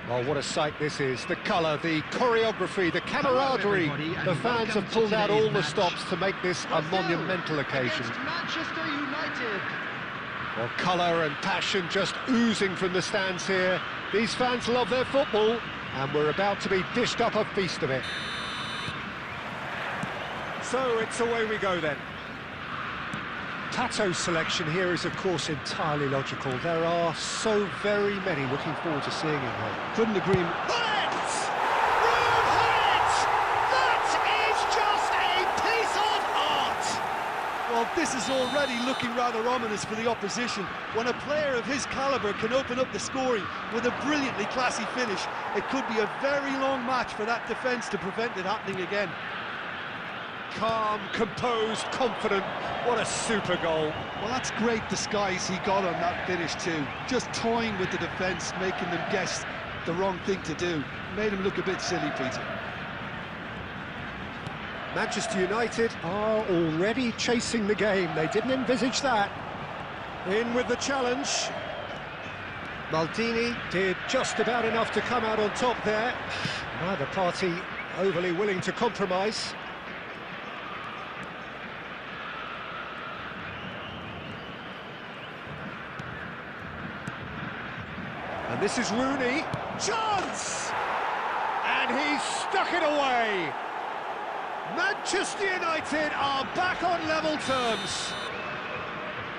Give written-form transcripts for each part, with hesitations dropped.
Well, what a sight this is. The colour, the choreography, the camaraderie. The fans have pulled out all the stops to make this a monumental occasion. Manchester United. Well, colour and passion just oozing from the stands here. These fans love their football, and we're about to be dished up a feast of it. So it's away we go then. Tato's selection here is, of course, entirely logical. There are so very many looking forward to seeing him here. Couldn't agree. That is just a piece of art! Well, this is already looking rather ominous for the opposition. When a player of his calibre can open up the scoring with a brilliantly classy finish, it could be a very long match for that defence to prevent it happening again. Calm, composed, confident. What a super goal. Well, that's great disguise he got on that finish too. Just toying with the defence, making them guess the wrong thing to do. Made him look a bit silly, Peter. Manchester United are already chasing the game. They didn't envisage that. In with the challenge. Maldini did just about enough to come out on top there. Neither party overly willing to compromise. And this is Rooney. Chance! And he's stuck it away. Manchester United are back on level terms.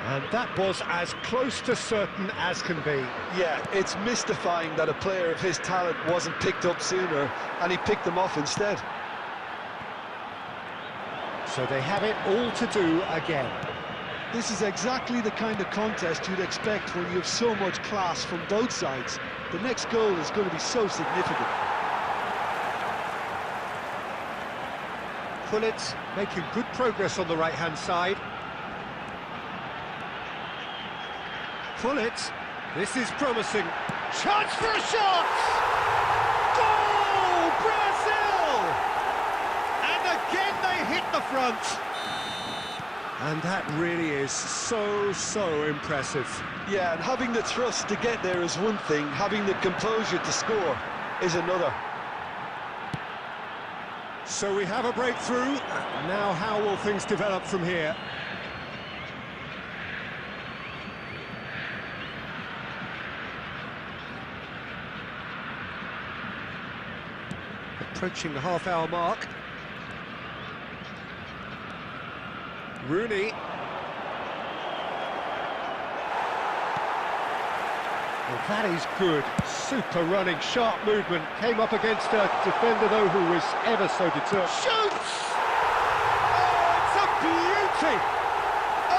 And that was as close to certain as can be. Yeah, it's mystifying that a player of his talent wasn't picked up sooner, and he picked them off instead. So they have it all to do again. This is exactly the kind of contest you'd expect when you have so much class from both sides. The next goal is going to be so significant. Pullet making good progress on the right-hand side. Pullet, this is promising. Chance for a shot! Goal! Brazil! And again they hit the front. And that really is so impressive. Yeah, and having the thrust to get there is one thing, having the composure to score is another. So we have a breakthrough. Now how will things develop from here? Approaching the half-hour mark. Rooney. Well, that is good. Super running, sharp movement. Came up against a defender, though, who was ever so determined. Shoots! Oh, it's a beauty!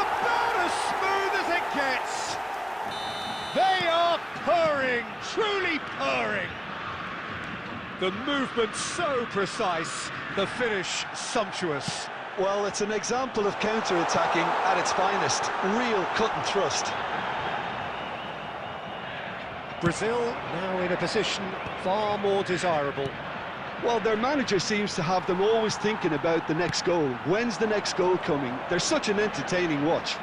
About as smooth as it gets. They are purring, truly purring. The movement so precise, the finish sumptuous. Well, it's an example of counter-attacking at its finest. Real cut and thrust. Brazil now in a position far more desirable. Well, their manager seems to have them always thinking about the next goal. When's the next goal coming? They're such an entertaining watch.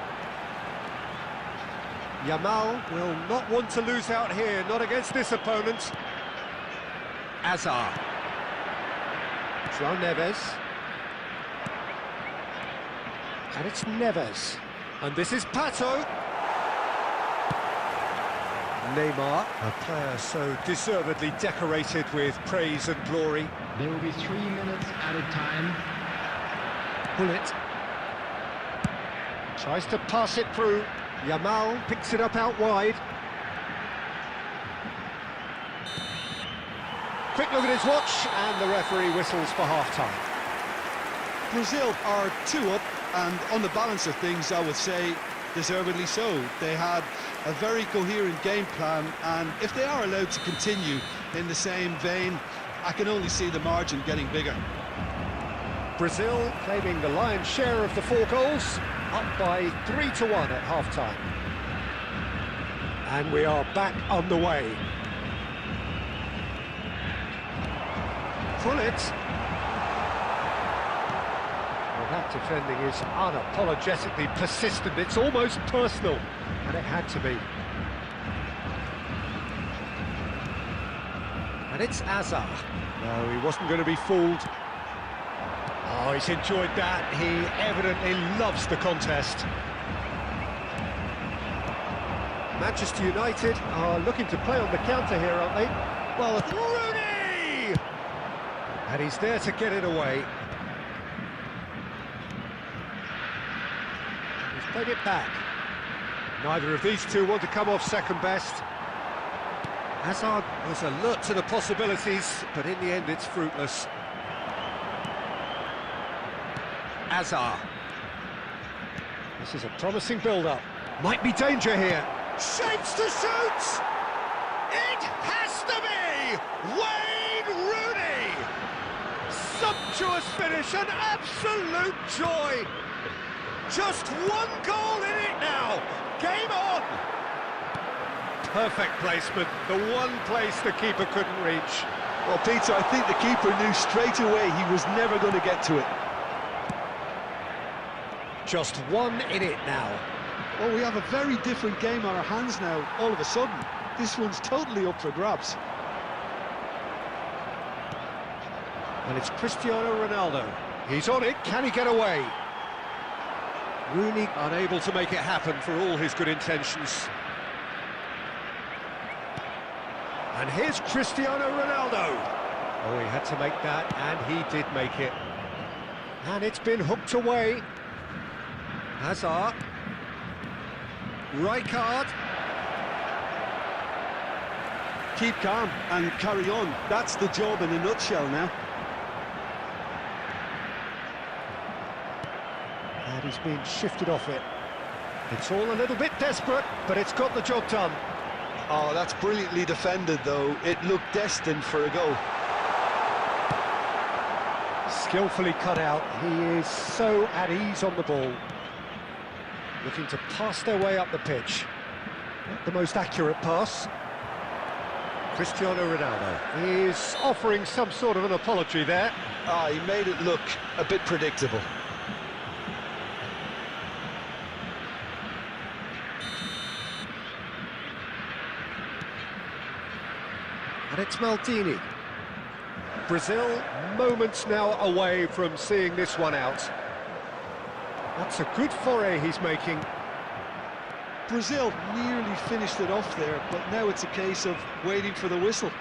Yamal will not want to lose out here, not against this opponent. Azar. João Neves. And it's Neves. And this is Pato. Neymar, a player so deservedly decorated with praise and glory. There will be 3 minutes added time. Pullet. Tries to pass it through. Yamal picks it up out wide. Quick look at his watch, and the referee whistles for half-time. Brazil are 2 up, and on the balance of things, I would say, deservedly so. They had a very coherent game plan, and if they are allowed to continue in the same vein, I can only see the margin getting bigger. Brazil claiming the lion's share of the 4 goals, up by 3-1 at half-time. And we are back underway. Pullet. Well, that defending is unapologetically persistent. It's almost personal, and it had to be. And it's Azar. No, he wasn't going to be fooled. Oh, he's enjoyed that. He evidently loves the contest. Manchester United are looking to play on the counter here, aren't they? Well, Rooney! And he's there to get it away. He's played it back. Neither of these two want to come off second best. Hazard was alert to the possibilities, but in the end it's fruitless. Azar. This is a promising build-up. Might be danger here. Shapes to shoot! It has to be! Wayne Rooney! Sumptuous finish, an absolute joy! Just one goal in it now! Game on! Perfect placement, the one place the keeper couldn't reach. Well, Peter, I think the keeper knew straight away he was never going to get to it. Just one in it now. Well, we have a very different game on our hands now, all of a sudden. This one's totally up for grabs. And it's Cristiano Ronaldo. He's on it, can he get away? Rooney unable to make it happen for all his good intentions. And here's Cristiano Ronaldo. Oh, he had to make that, and he did make it. And it's been hooked away. Hazard. Rijkaard. Keep calm and carry on. That's the job in a nutshell now. And he's been shifted off it. It's all a little bit desperate, but it's got the job done. Oh, that's brilliantly defended, though. It looked destined for a goal. Skillfully cut out. He is so at ease on the ball. Looking to pass their way up the pitch. Not the most accurate pass. Cristiano Ronaldo is offering some sort of an apology there. Ah, he made it look a bit predictable. And it's Maldini. Brazil moments now away from seeing this one out. That's a good foray he's making. Brazil nearly finished it off there, but now it's a case of waiting for the whistle.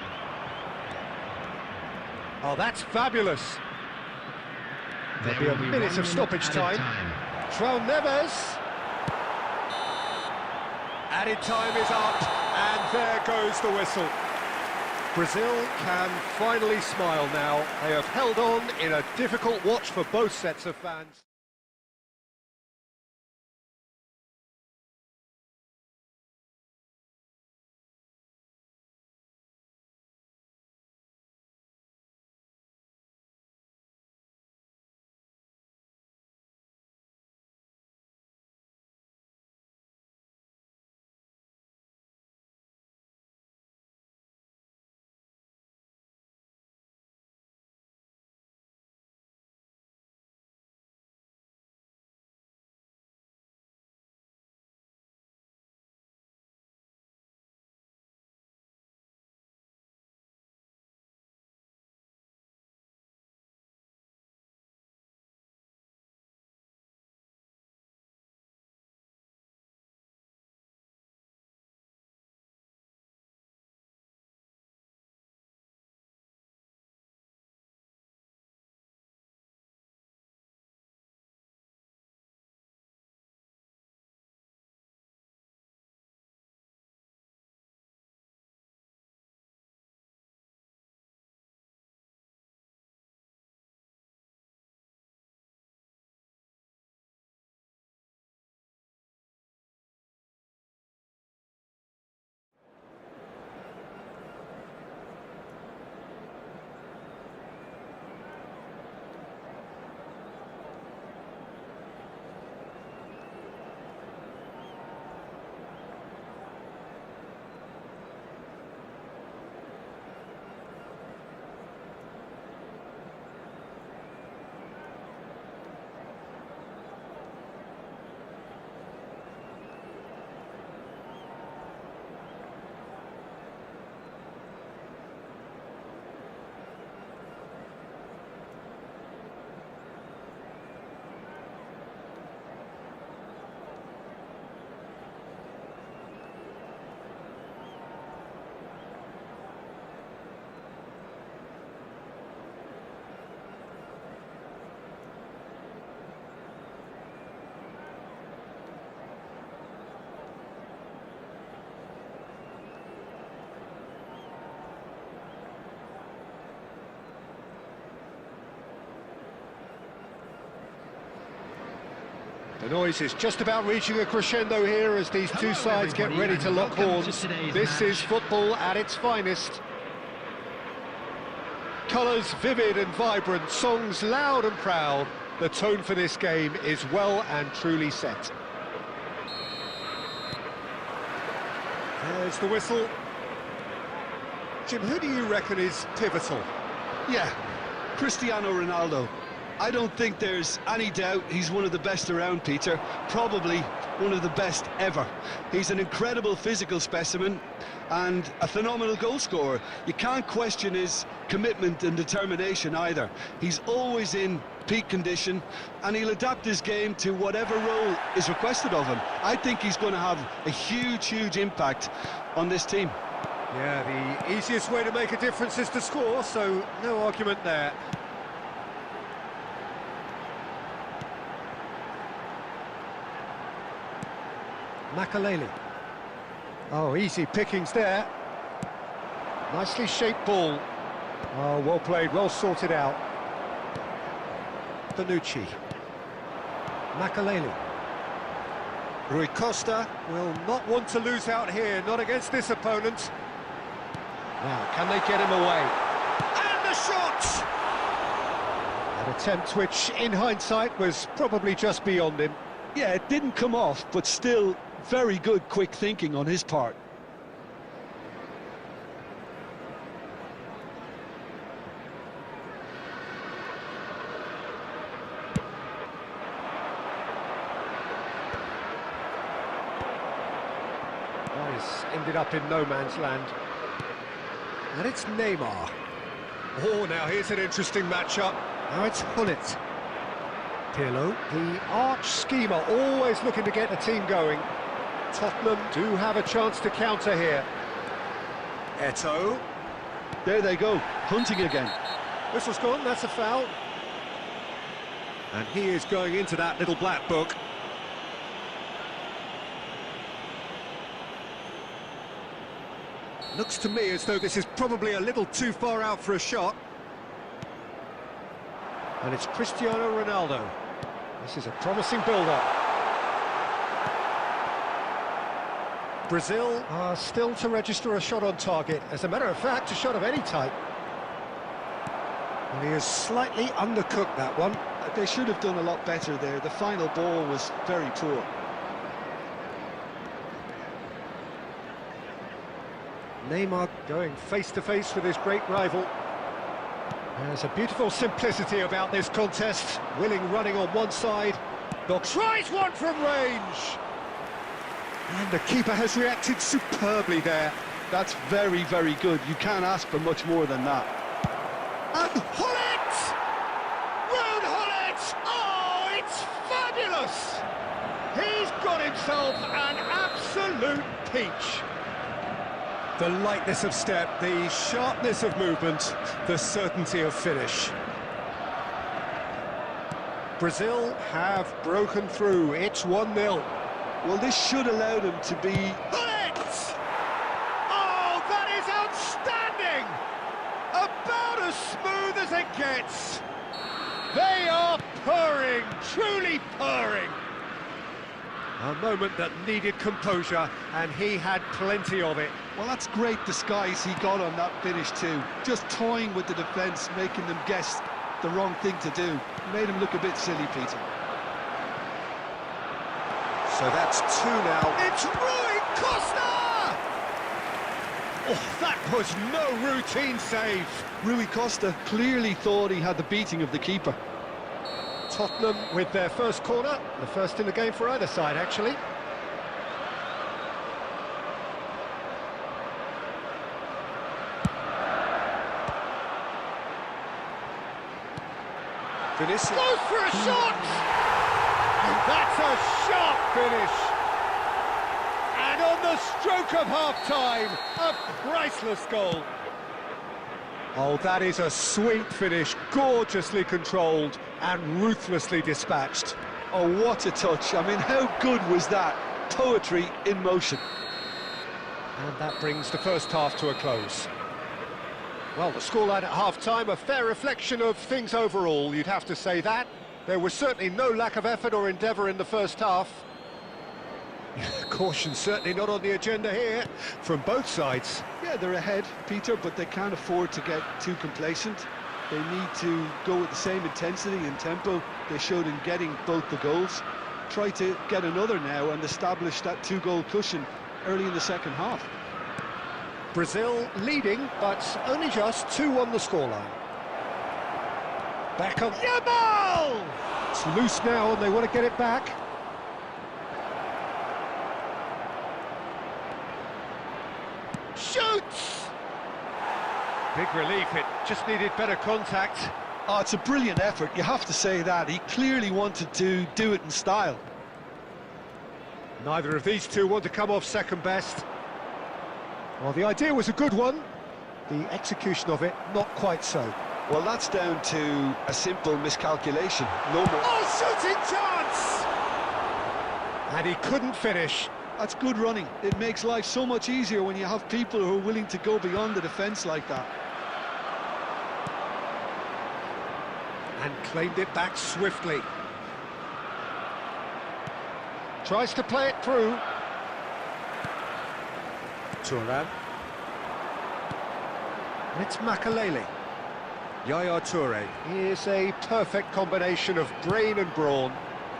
Oh, that's fabulous. There There'll will be a be minute 1 of stoppage time. João Neves. Added time is up, and there goes the whistle. Brazil can finally smile now. They have held on in a difficult watch for both sets of fans. The noise is just about reaching a crescendo here as these two sides get ready to lock horns. This is football at its finest. Colours vivid and vibrant, songs loud and proud. The tone for this game is well and truly set. There's the whistle. Jim, who do you reckon is pivotal? Yeah, Cristiano Ronaldo. I don't think there's any doubt he's one of the best around, Peter. Probably one of the best ever. He's an incredible physical specimen and a phenomenal goal scorer. You can't question his commitment and determination either. He's always in peak condition and he'll adapt his game to whatever role is requested of him. I think he's going to have a huge impact on this team. Yeah, the easiest way to make a difference is to score, so no argument there. Makaleli. Oh, easy pickings there. Nicely shaped ball. Oh, well played, well sorted out. Bonucci. Makaleli. Rui Costa will not want to lose out here, not against this opponent. Now, can they get him away? And the shot! An attempt which, in hindsight, was probably just beyond him. Yeah, it didn't come off, but still very good quick thinking on his part. He's ended up in no man's land. And it's Neymar. Oh, now here's an interesting matchup. Now it's Hullet. Pirlo, the arch schemer, always looking to get the team going. Tottenham do have a chance to counter here. Eto'o. There they go, hunting again. Whistle's gone, that's a foul. And he is going into that little black book. Looks to me as though this is probably a little too far out for a shot. And it's Cristiano Ronaldo. This is a promising build-up. Brazil are still to register a shot on target. As a matter of fact, a shot of any type. And he has slightly undercooked that one. They should have done a lot better there. The final ball was very poor. Neymar going face-to-face with his great rival. There's a beautiful simplicity about this contest. Willing running on one side. Tries one from range. And the keeper has reacted superbly there. That's very good. You can't ask for much more than that. And Hullet! Ruud Hullet! Oh, it's fabulous! He's got himself an absolute peach. The lightness of step, the sharpness of movement, the certainty of finish. Brazil have broken through. It's 1-0. Well, this should allow them to be... Hullet! Oh, that is outstanding! About as smooth as it gets. They are purring, truly purring. A moment that needed composure, and he had plenty of it. Well, that's great disguise he got on that finish too. Just toying with the defence, making them guess the wrong thing to do. Made him look a bit silly, Peter. So that's 2 now. It's Rui Costa! Oh, that was no routine save. Rui Costa clearly thought he had the beating of the keeper. Tottenham with their first corner, the first in the game for either side, actually. Vinicius goes for a shot! And that's a sharp finish! And on the stroke of half-time, a priceless goal. Oh, that is a sweet finish, gorgeously controlled and ruthlessly dispatched. Oh, what a touch. I mean, how good was that? Poetry in motion. And that brings the first half to a close. Well, the scoreline at half-time, a fair reflection of things overall, you'd have to say that. There was certainly no lack of effort or endeavour in the first half. Caution certainly not on the agenda here from both sides. Yeah, they're ahead, Peter, but they can't afford to get too complacent. They need to go with the same intensity and tempo they showed in getting both the goals. Try to get another now and establish that two-goal cushion early in the second half. Brazil leading, but only just 2 on the scoreline. Back on Yamal! It's loose now and they want to get it back. Shoots! Big relief, it just needed better contact. Oh, it's a brilliant effort, you have to say that. He clearly wanted to do it in style. Neither of these two want to come off second best. Well, the idea was a good one. The execution of it, not quite so. Well, that's down to a simple miscalculation. No more. Oh, shooting chance! And he couldn't finish. That's good running. It makes life so much easier when you have people who are willing to go beyond the defence like that. And claimed it back swiftly. Tries to play it through. Turan. It's Makalele. Yaya Toure. Here's a perfect combination of brain and brawn.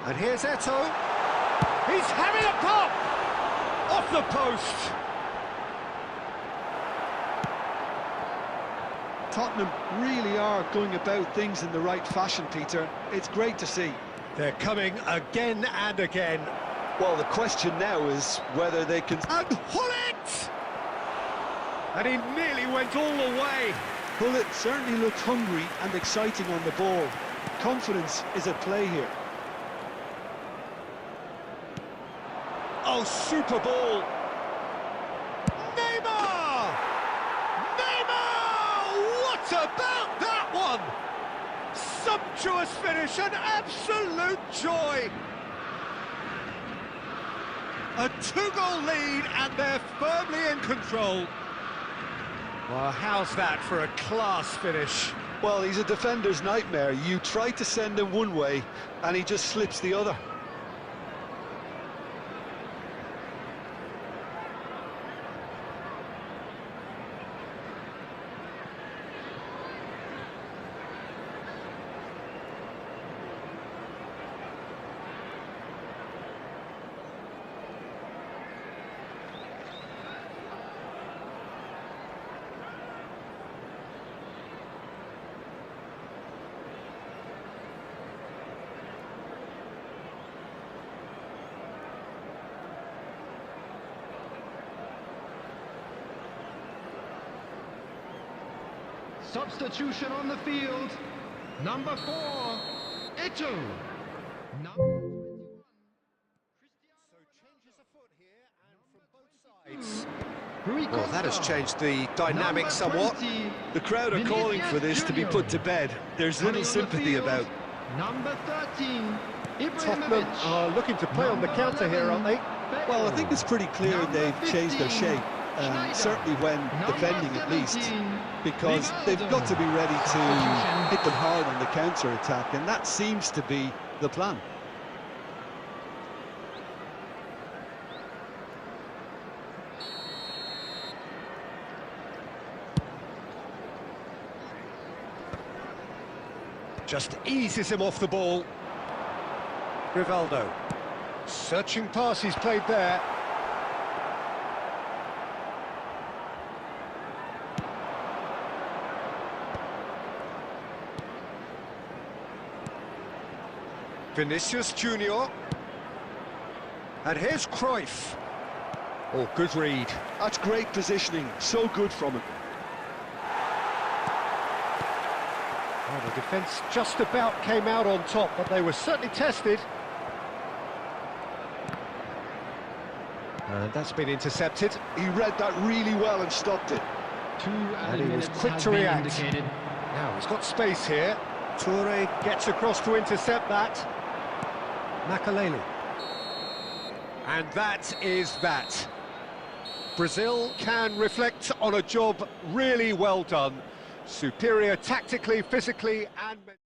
And here's Eto'o. He's having a pop! Off the post! Tottenham really are going about things in the right fashion, Peter. It's great to see. They're coming again and again. Well, the question now is whether they can... And Hullet! And he nearly went all the way. Hullet certainly looked hungry and exciting on the ball. Confidence is at play here. Oh, super ball! Neymar! Neymar! What about that one? Sumptuous finish, an absolute joy! A 2-goal lead and they're firmly in control. Well, how's that for a class finish? Well, he's a defender's nightmare. You try to send him one way and he just slips the other. Substitution on the field. Number 4, Eto'o. So changes afoot here and from both sides. Well, that has changed the dynamic somewhat. The crowd are calling for this to be put to bed. There's little sympathy about. Number 13, Tottenham are looking to play on the counter here, aren't they? Well, I think it's pretty clear they've changed their shape. Certainly when defending at least, because they've got to be ready to hit them hard on the counter-attack, and that seems to be the plan. Just eases him off the ball. Rivaldo. Searching pass he's played there. Vinicius Junior. And here's Cruyff. Oh, good read. That's great positioning, so good from him. Well, the defence just about came out on top, but they were certainly tested. And that's been intercepted. He read that really well and stopped it. And he was quick to react. Now, he's got space here. Toure gets across to intercept that. Makalele. And that is that. Brazil can reflect on a job really well done. Superior tactically, physically and mentally.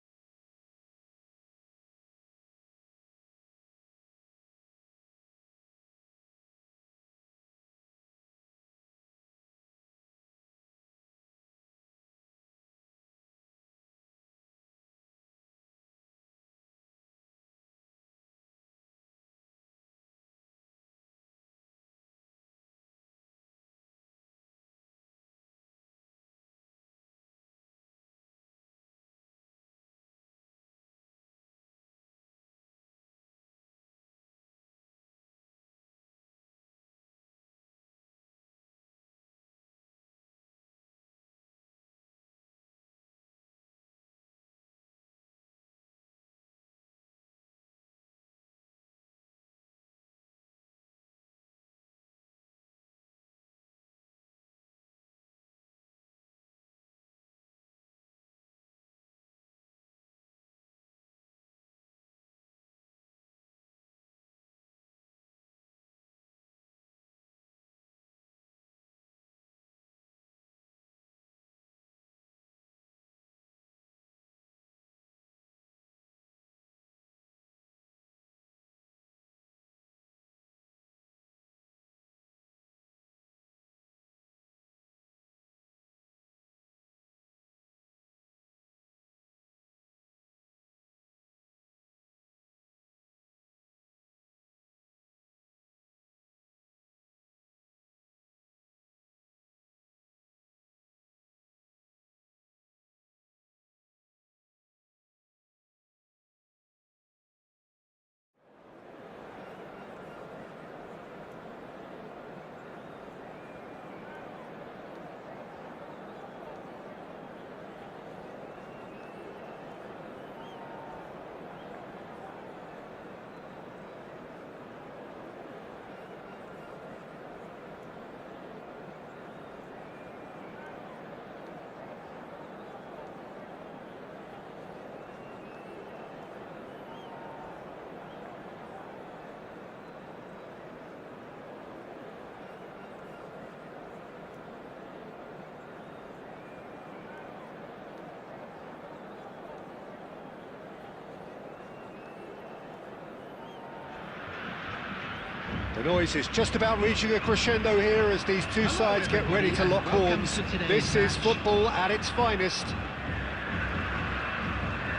The noise is just about reaching a crescendo here as these two sides get ready to lock horns. This is football at its finest.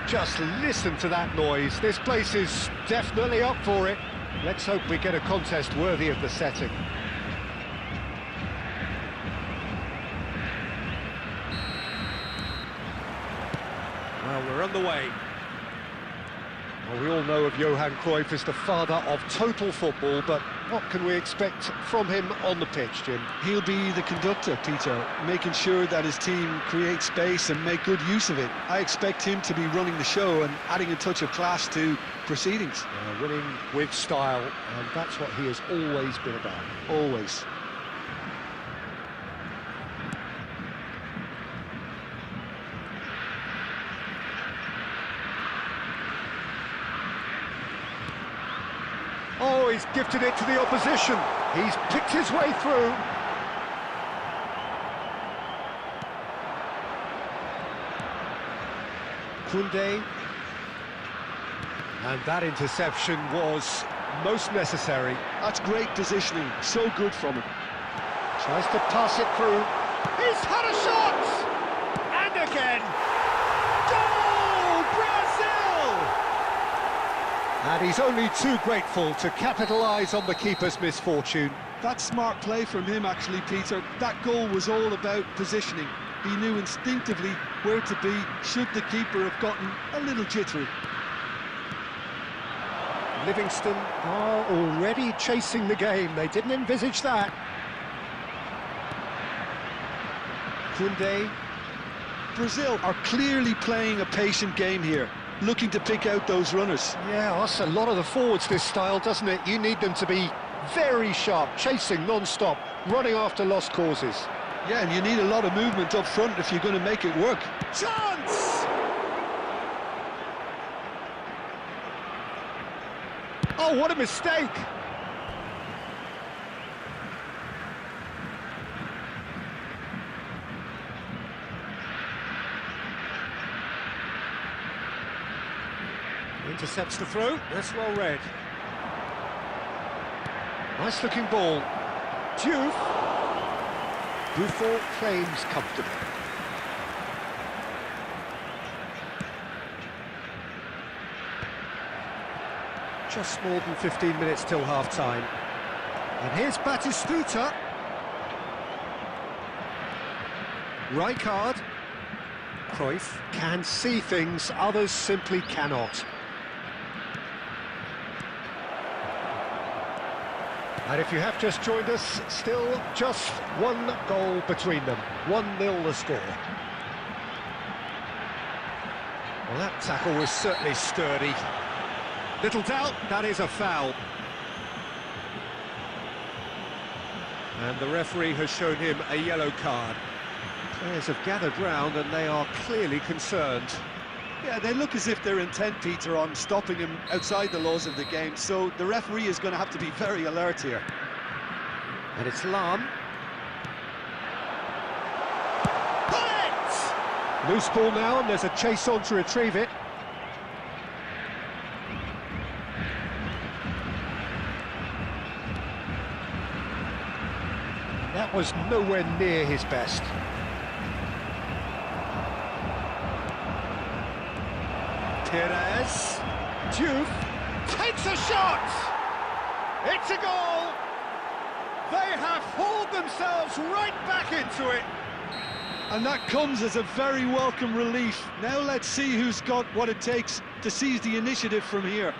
Just listen to that noise. This place is definitely up for it. Let's hope we get a contest worthy of the setting. Well, we're underway. Well, we all know of Johan Cruyff as the father of total football, but what can we expect from him on the pitch, Jim? He'll be the conductor, Peter, making sure that his team creates space and make good use of it. I expect him to be running the show and adding a touch of class to proceedings. Winning with style, and that's what he has always been about. Always. Oh, he's gifted it to the opposition. He's picked his way through. Koundé. And that interception was most necessary. That's great positioning, so good from him. Tries to pass it through. He's had a shot! And again! Goal! Brazil! And he's only too grateful to capitalise on the keeper's misfortune. That's smart play from him, actually, Peter. That goal was all about positioning. He knew instinctively where to be should the keeper have gotten a little jittery. Livingston are already chasing the game. They didn't envisage that. Koundé. Brazil are clearly playing a patient game here, looking to pick out those runners. Yeah, that's a lot of the forwards, this style, doesn't it? You need them to be very sharp, chasing non-stop, running after lost causes. Yeah, and you need a lot of movement up front if you're going to make it work. Chance! Oh, what a mistake! Intercepts the throw, that's well read. Nice looking ball. Diouf. Buffon claims comfortably. Just more than 15 minutes till half-time. And here's Batistuta. Rijkaard. Cruyff can see things others simply cannot. And if you have just joined us, still just one goal between them. 1-0 the score. Well, that tackle was certainly sturdy. Little doubt, that is a foul. And the referee has shown him a yellow card. Players have gathered round and they are clearly concerned. Yeah, they look as if they're intent, Peter, on stopping him outside the laws of the game, so the referee is going to have to be very alert here. And it's Lahm. Got it! Loose ball now, and there's a chase on to retrieve it. That was nowhere near his best. Perez. Diouf takes a shot! It's a goal! They have hauled themselves right back into it! And that comes as a very welcome relief. Now let's see who's got what it takes to seize the initiative from here.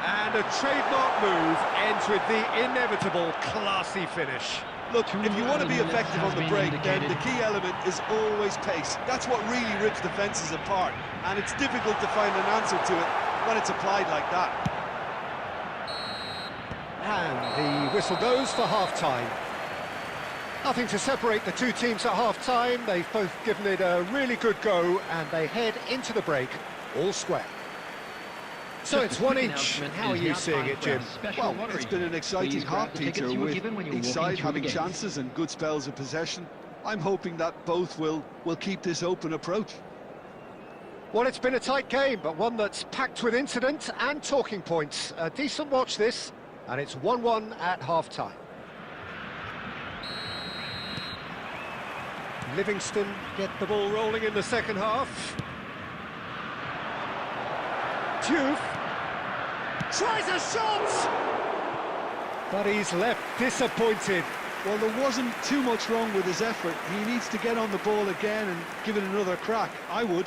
And a trademark move ends with the inevitable classy finish. Look, if you want to be effective on the break, then the key element is always pace. That's what really rips defences apart, and it's difficult to find an answer to it when it's applied like that. And the whistle goes for half-time. Nothing to separate the two teams at half-time. They've both given it a really good go, and they head into the break all square. So it's one each. How are you seeing it, Jim? Well, it's been an exciting half, Peter, with each side having chances and good spells of possession. I'm hoping that both will keep this open approach. Well, it's been a tight game, but one that's packed with incident and talking points. A decent watch, this. And it's 1-1 at half-time. Livingston get the ball rolling in the second half. Diouf tries a shot! But he's left disappointed. Well, there wasn't too much wrong with his effort. He needs to get on the ball again and give it another crack. I would.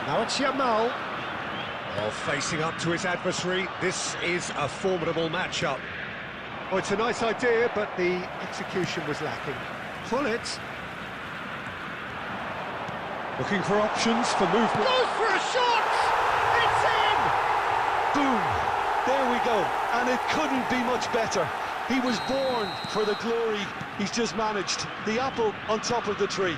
Now it's Yamal. Oh, facing up to his adversary. This is a formidable matchup. Oh, it's a nice idea, but the execution was lacking. Pullet. Looking for options for movement. Goes for a shot! It's in! Boom! There we go. And it couldn't be much better. He was born for the glory he's just managed. The apple on top of the tree.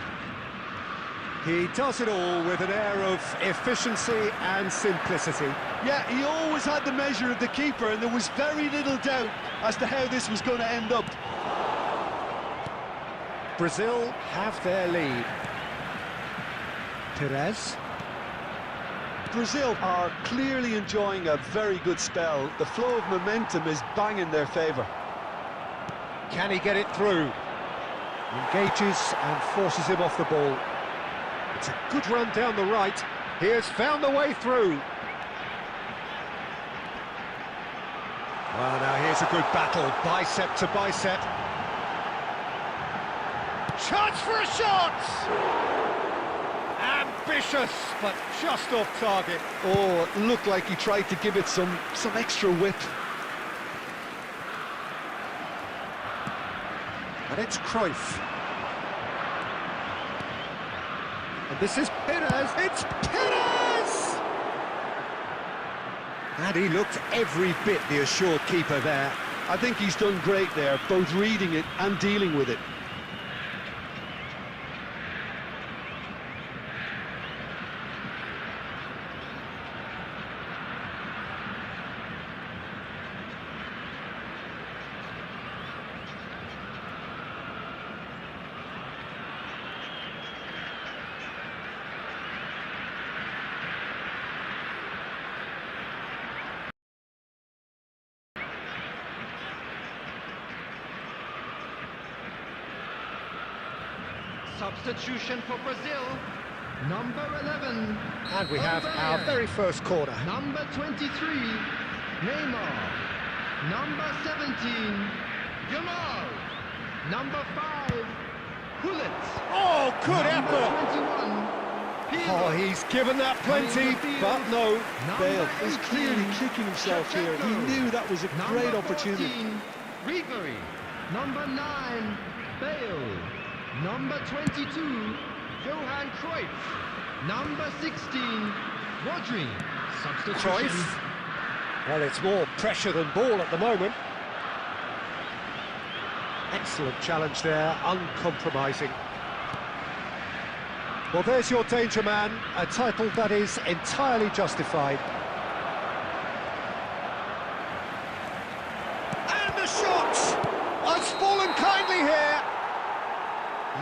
He does it all with an air of efficiency and simplicity. Yeah, he always had the measure of the keeper, and there was very little doubt as to how this was going to end up. Brazil have their lead. Perez. Brazil are clearly enjoying a very good spell. The flow of momentum is bang in their favour. Can he get it through? Engages and forces him off the ball. It's a good run down the right. He has found the way through. Well, now here's a good battle, bicep to bicep. Chance for a shot! Ambitious, but just off target. Oh, it looked like he tried to give it some extra whip. And it's Cruyff. And this is Perez. It's Perez! And he looked every bit the assured keeper there. I think he's done great there, both reading it and dealing with it. Substitution for Brazil, number 11. And we have our very first corner. Number 23, Neymar. Number 17, Yamal. Number 5, Pullet. Oh, good Number effort! 21, Oh, he's given that plenty, but no. Bale is clearly kicking himself here. He knew that was a great opportunity. 14, Ribery. Number 9, Bale. Number 22, Johan Cruyff. Number 16, Rodri. Substitution. Cruyff. Well, it's more pressure than ball at the moment. Excellent challenge there, uncompromising. Well, there's your danger man, a title that is entirely justified. And the shot has fallen kindly here.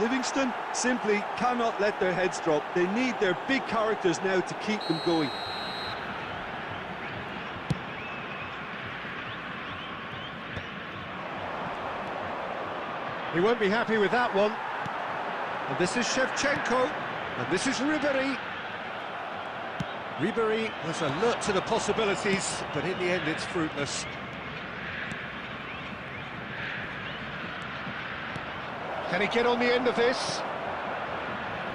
Livingston simply cannot let their heads drop. They need their big characters now to keep them going. He won't be happy with that one. And this is Shevchenko, and this is Ribery. Ribery was alert to the possibilities, but in the end it's fruitless. Can he get on the end of this?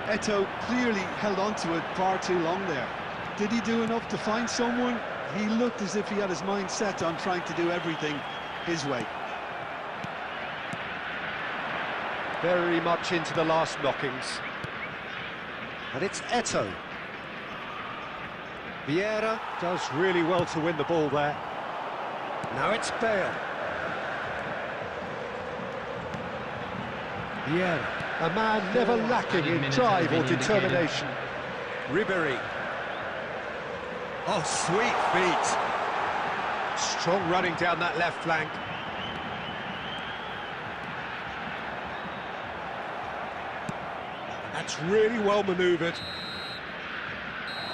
Eto'o clearly held on to it far too long there. Did he do enough to find someone? He looked as if he had his mind set on trying to do everything his way. Very much into the last knockings. And it's Eto'o. Vieira does really well to win the ball there. Now it's Bale. Vieira, a man never lacking in drive or determination. Ribery. Oh, sweet feet. Strong running down that left flank. That's really well manoeuvred.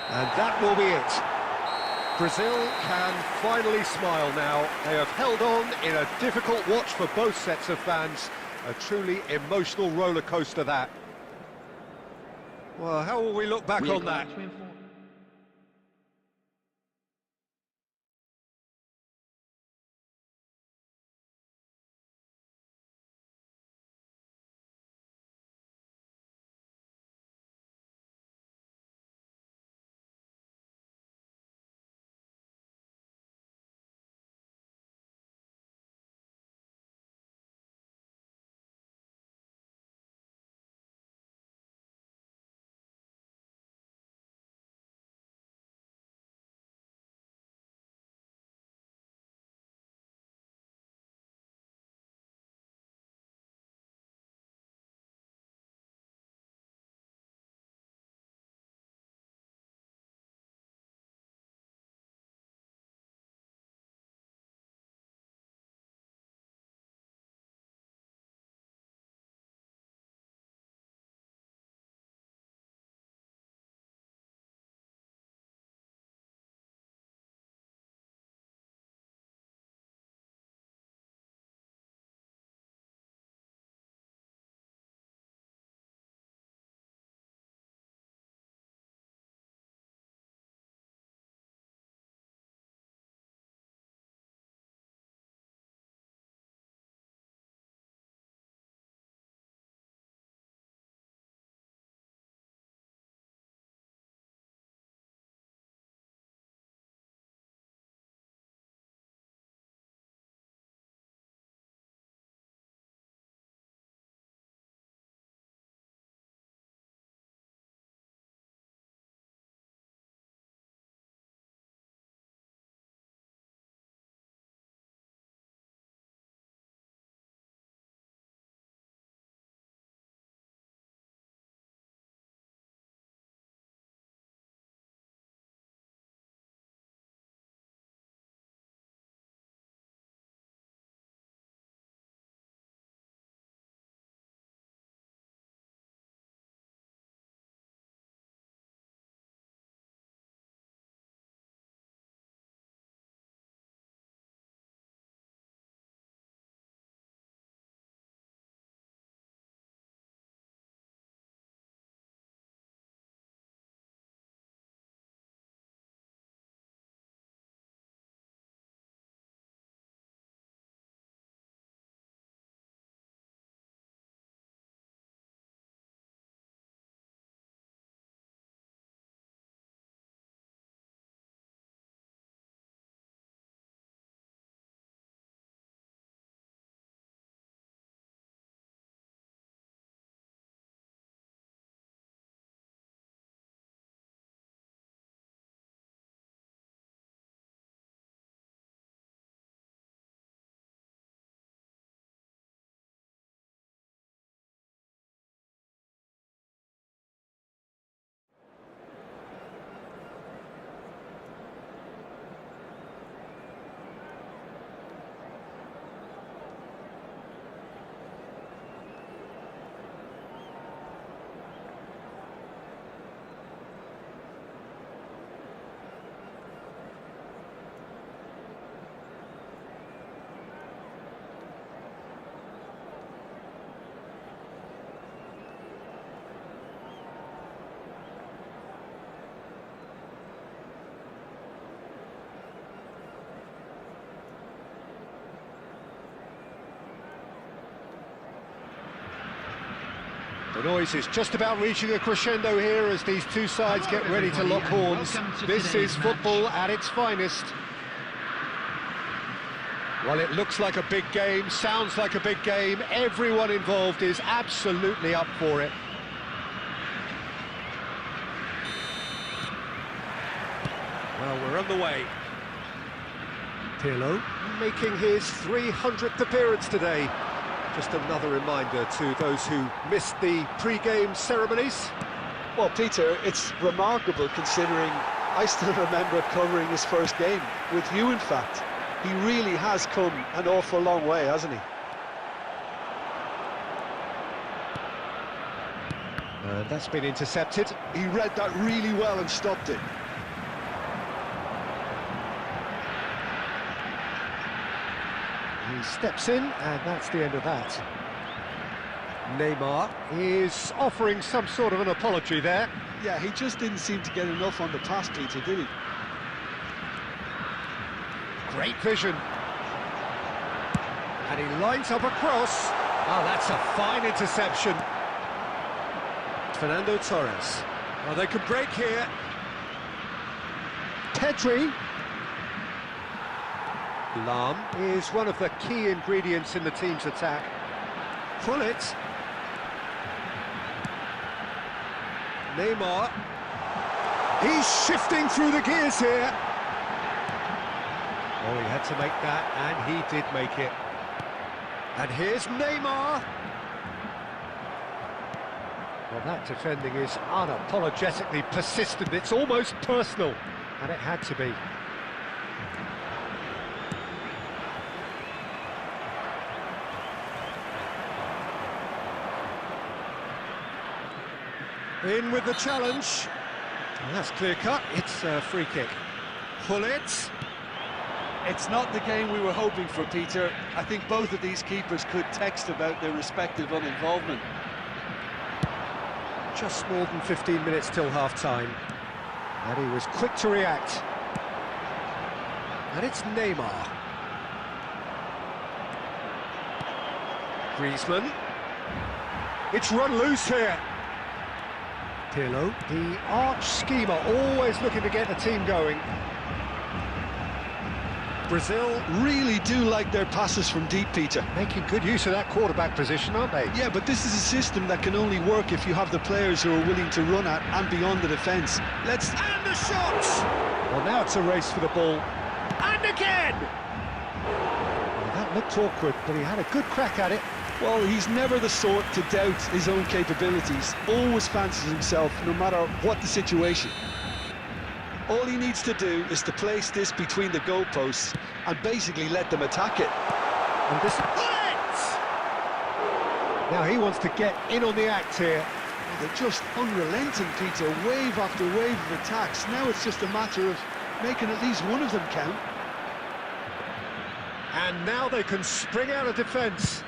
And that will be it. Brazil can finally smile now. They have held on in a difficult watch for both sets of fans. A truly emotional roller coaster, that. Well, how will we look back on that? The noise is just about reaching a crescendo here as these two sides get ready to lock horns. This is football at its finest. Well, it looks like a big game, sounds like a big game. Everyone involved is absolutely up for it. Well, we're on the way. Pirlo making his 300th appearance today. Just another reminder to those who missed the pre-game ceremonies. Well, Peter, it's remarkable considering I still remember covering his first game with you, in fact. He really has come an awful long way, hasn't he? That's been intercepted. He read that really well and stopped it. He steps in, and that's the end of that. Neymar is offering some sort of an apology there. Yeah, he just didn't seem to get enough on the pass, Peter, did he? Great vision. And he lines up a cross. Oh, that's a fine interception. Fernando Torres. Oh, they could break here. Pedri. Lam is one of the key ingredients in the team's attack. Pullet. Neymar. He's shifting through the gears here. Oh, he had to make that, and he did make it. And here's Neymar. Well, that defending is unapologetically persistent. It's almost personal, and it had to be. In with the challenge. And that's clear cut. It's a free kick. Pull it. It's not the game we were hoping for, Peter. I think both of these keepers could text about their respective uninvolvement. Just more than 15 minutes till half-time. And he was quick to react. And it's Neymar. Griezmann. It's run loose here. Pirlo, the arch schemer, always looking to get the team going. Brazil Really do like their passes from deep, Peter. making good use of that quarterback position, aren't they? Yeah, but this is a system that can only work if you have the players who are willing to run at and beyond the defence. And the shot! Well, now it's a race for the ball. And again! Well, that looked awkward, but he had a good crack at it. Well, he's never the sort to doubt his own capabilities. Always fancies himself, no matter what the situation. All he needs to do is to place this between the goalposts and basically let them attack it. And this... Now he wants to get in on the act here. Well, they're just unrelenting, Peter. Wave after wave of attacks. Now it's just a matter of making at least one of them count. And now they can spring out of defence.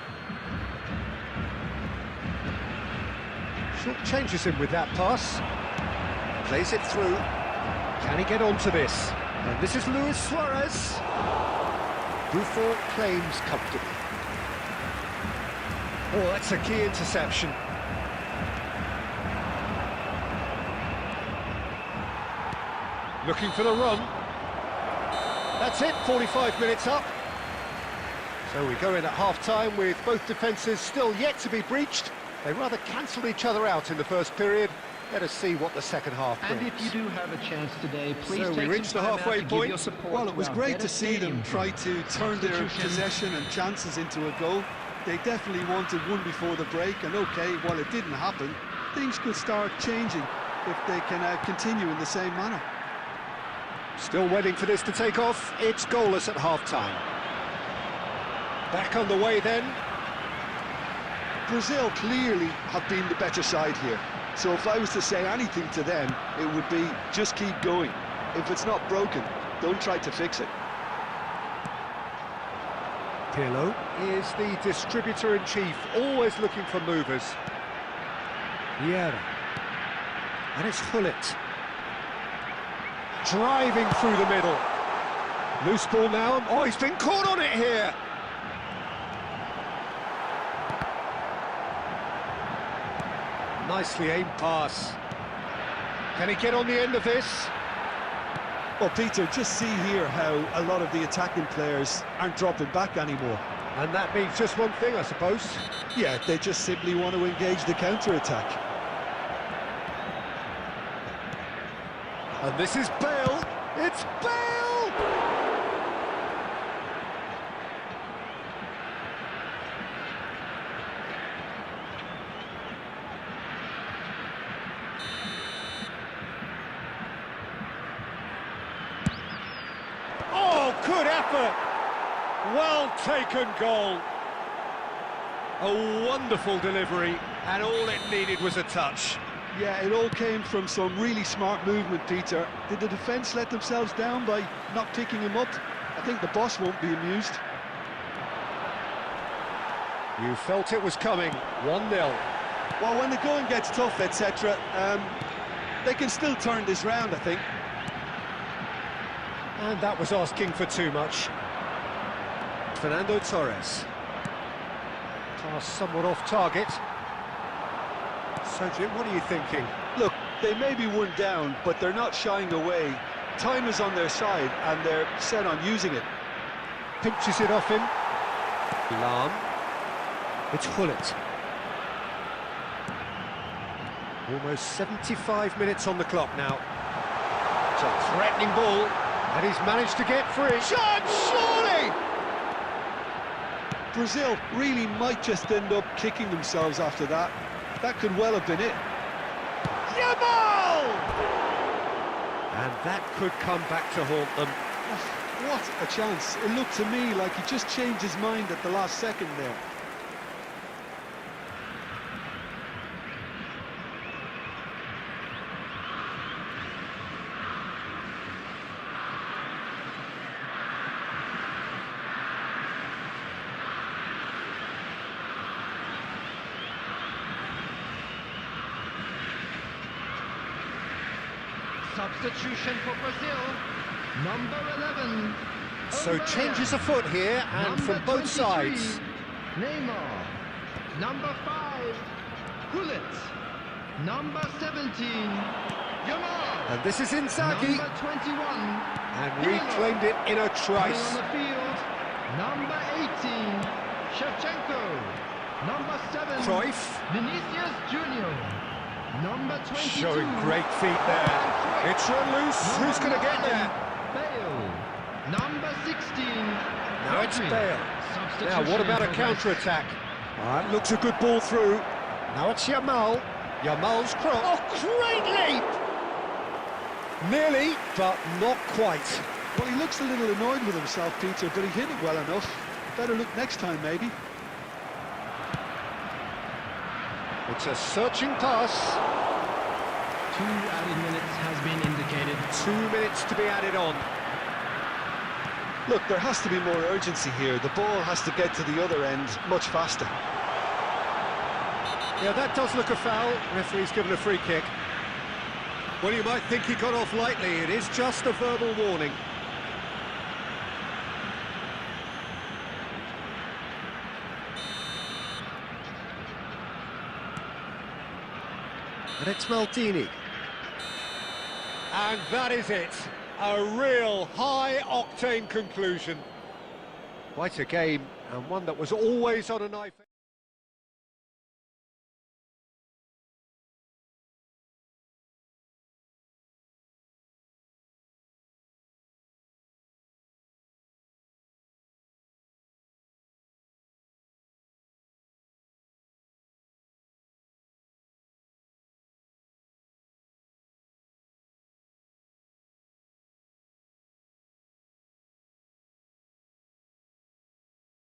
Short changes him with that pass. Plays it through. Can he get onto this? And this is Luis Suarez. Buffon claims comfortably. Oh, that's a key interception. Looking for the run. That's it, 45 minutes up. So we go in at half-time with both defences still yet to be breached. They rather cancelled each other out in the first period. Let us see what the second half brings. And if you do have a chance today, please So we take reached some the time halfway out to give point. your support Well, it was to our great better to see them stadium try to turn their substitution. possession and chances into a goal. They definitely wanted one before the break, and okay, while it didn't happen, things could start changing if they can continue in the same manner. Still waiting for this to take off. It's goalless at half-time. Back on the way then. Brazil clearly have been the better side here. So if I was to say anything to them, it would be just keep going. If it's not broken, don't try to fix it. Pirlo is the distributor-in-chief, always looking for movers. Vieira. And it's Hullet. Driving through the middle. Loose ball now. Oh, he's been caught on it here. Nicely aimed pass. Can he get on the end of this? Well, Peter, just see here how a lot of the attacking players aren't dropping back anymore. And that means just one thing, I suppose. Yeah, they just simply want to engage the counter-attack. And this is Bale. It's Bale! Oh, good effort! Well taken goal. A wonderful delivery, and all it needed was a touch. Yeah, it all came from some really smart movement, Peter. Did the defence let themselves down by not picking him up? I think the boss won't be amused. You felt it was coming. 1-0. Well, when the going gets tough, etc., they can still turn this round, I think. And that was asking for too much. Fernando Torres. Pass somewhat off target. So, Jim, what are you thinking? Look, they may be one down, but they're not shying away. Time is on their side, and they're set on using it. Pinches it off him. Lam. It's Hullet. Almost 75 minutes on the clock now. It's a threatening ball, and he's managed to get free. Shot, surely! Brazil really might just end up kicking themselves after that. That could well have been it. Yamal! And that could come back to haunt them. What a chance. It looked to me like he just changed his mind at the last second there. Substitution for Brazil, number 11. So changes afoot here, and number from both 23, sides. Neymar, number 5, Hullet, number 17, Yamal. And this is Inzaghi, number 21, and reclaimed it in a trice. on the field, number 18, Shevchenko, number 7, Cruyff. Vinicius Junior, number 22, Showing great feet there. It's run loose. Who's going to get there? Bale, number 16. Now it's Bale. Now, what about a counter-attack? It looks a good ball through. Now it's Yamal. Yamal's cross. Oh, great leap! Nearly, but not quite. Well, he looks a little annoyed with himself, Peter, but he hit it well enough. Better look next time, maybe. It's a searching pass. 2 added minutes has been indicated. 2 minutes to be added on. Look, there has to be more urgency here. The ball has to get to the other end much faster. Yeah, that does look a foul. Referee's given a free kick. Well, you might think he got off lightly. It is just a verbal warning. And it's Maldini. And that is it. A real high-octane conclusion. Quite a game, and one that was always on a knife.